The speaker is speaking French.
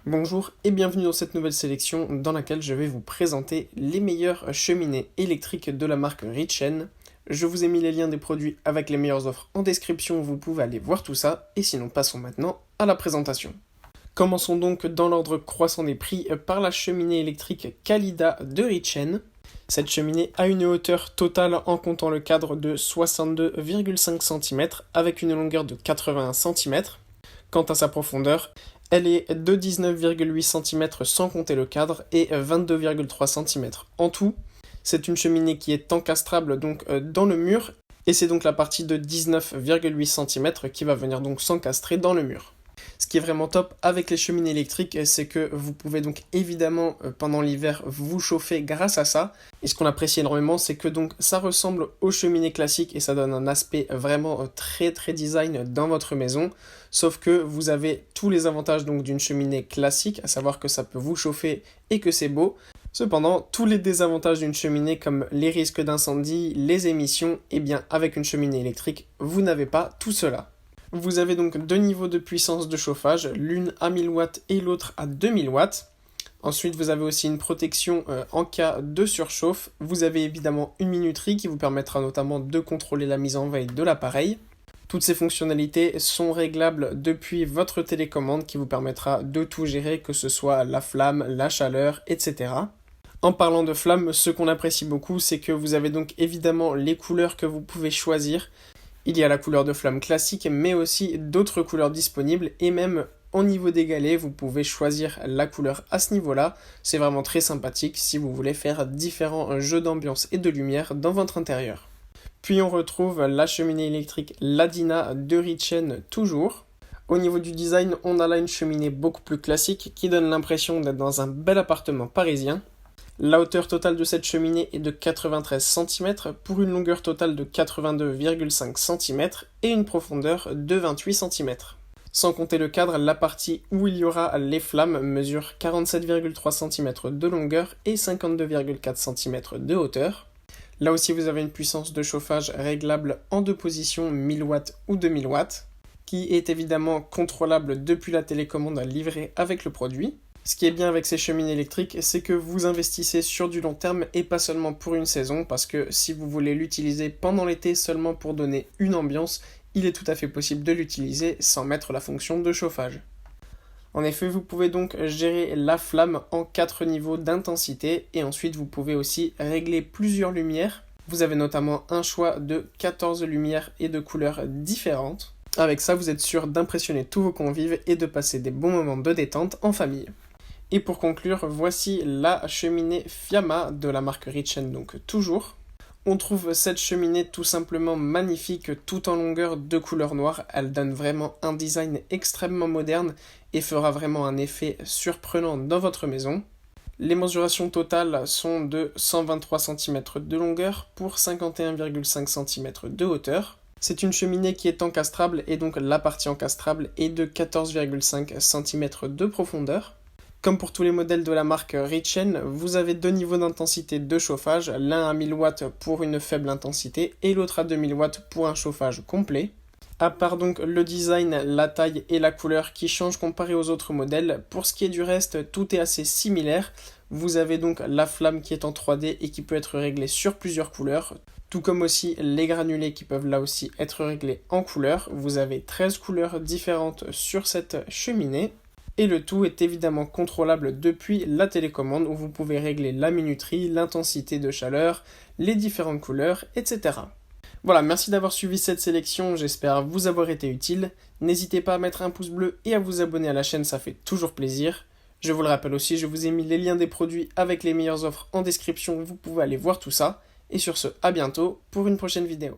Bonjour et bienvenue dans cette nouvelle sélection dans laquelle je vais vous présenter les meilleures cheminées électriques de la marque Richen. Je vous ai mis les liens des produits avec les meilleures offres en description, vous pouvez aller voir tout ça, et sinon passons maintenant à la présentation. Commençons donc dans l'ordre croissant des prix par la cheminée électrique Kalida de Richen. Cette cheminée a une hauteur totale en comptant le cadre de 62,5 cm avec une longueur de 81 cm. Quant à sa profondeur, elle est de 19,8 cm sans compter le cadre et 22,3 cm en tout. C'est une cheminée qui est encastrable donc dans le mur et c'est donc la partie de 19,8 cm qui va venir donc s'encastrer dans le mur. Ce qui est vraiment top avec les cheminées électriques, c'est que vous pouvez donc évidemment pendant l'hiver vous chauffer grâce à ça. Et ce qu'on apprécie énormément, c'est que donc ça ressemble aux cheminées classiques et ça donne un aspect vraiment très design dans votre maison. Sauf que vous avez tous les avantages donc d'une cheminée classique, à savoir que ça peut vous chauffer et que c'est beau. Cependant, tous les désavantages d'une cheminée comme les risques d'incendie, les émissions, et bien avec une cheminée électrique, vous n'avez pas tout cela. Vous avez donc deux niveaux de puissance de chauffage, l'une à 1000 watts et l'autre à 2000 watts. Ensuite, vous avez aussi une protection en cas de surchauffe. Vous avez évidemment une minuterie qui vous permettra notamment de contrôler la mise en veille de l'appareil. Toutes ces fonctionnalités sont réglables depuis votre télécommande qui vous permettra de tout gérer, que ce soit la flamme, la chaleur, etc. En parlant de flamme, ce qu'on apprécie beaucoup, c'est que vous avez donc évidemment les couleurs que vous pouvez choisir. Il y a la couleur de flamme classique, mais aussi d'autres couleurs disponibles, et même au niveau des galets, vous pouvez choisir la couleur à ce niveau-là. C'est vraiment très sympathique si vous voulez faire différents jeux d'ambiance et de lumière dans votre intérieur. Puis on retrouve la cheminée électrique Ladina de Richen toujours. Au niveau du design, on a là une cheminée beaucoup plus classique qui donne l'impression d'être dans un bel appartement parisien. La hauteur totale de cette cheminée est de 93 cm pour une longueur totale de 82,5 cm et une profondeur de 28 cm. Sans compter le cadre, la partie où il y aura les flammes mesure 47,3 cm de longueur et 52,4 cm de hauteur. Là aussi vous avez une puissance de chauffage réglable en deux positions 1000 watts ou 2000 watts, qui est évidemment contrôlable depuis la télécommande livrée avec le produit. Ce qui est bien avec ces cheminées électriques, c'est que vous investissez sur du long terme et pas seulement pour une saison, parce que si vous voulez l'utiliser pendant l'été seulement pour donner une ambiance, il est tout à fait possible de l'utiliser sans mettre la fonction de chauffage. En effet, vous pouvez donc gérer la flamme en 4 niveaux d'intensité et ensuite vous pouvez aussi régler plusieurs lumières. Vous avez notamment un choix de 14 lumières et de couleurs différentes. Avec ça, vous êtes sûr d'impressionner tous vos convives et de passer des bons moments de détente en famille. Et pour conclure, voici la cheminée Fiamma de la marque Richen, donc toujours. On trouve cette cheminée tout simplement magnifique, tout en longueur de couleur noire. Elle donne vraiment un design extrêmement moderne et fera vraiment un effet surprenant dans votre maison. Les mesurations totales sont de 123 cm de longueur pour 51,5 cm de hauteur. C'est une cheminée qui est encastrable et donc la partie encastrable est de 14,5 cm de profondeur. Comme pour tous les modèles de la marque Richen, vous avez deux niveaux d'intensité de chauffage, l'un à 1000 watts pour une faible intensité et l'autre à 2000 watts pour un chauffage complet. À part donc le design, la taille et la couleur qui changent comparé aux autres modèles, pour ce qui est du reste, tout est assez similaire. Vous avez donc la flamme qui est en 3D et qui peut être réglée sur plusieurs couleurs, tout comme aussi les granulés qui peuvent là aussi être réglés en couleurs. Vous avez 13 couleurs différentes sur cette cheminée. Et le tout est évidemment contrôlable depuis la télécommande où vous pouvez régler la minuterie, l'intensité de chaleur, les différentes couleurs, etc. Voilà, merci d'avoir suivi cette sélection, j'espère vous avoir été utile. N'hésitez pas à mettre un pouce bleu et à vous abonner à la chaîne, ça fait toujours plaisir. Je vous le rappelle aussi, je vous ai mis les liens des produits avec les meilleures offres en description, vous pouvez aller voir tout ça. Et sur ce, à bientôt pour une prochaine vidéo.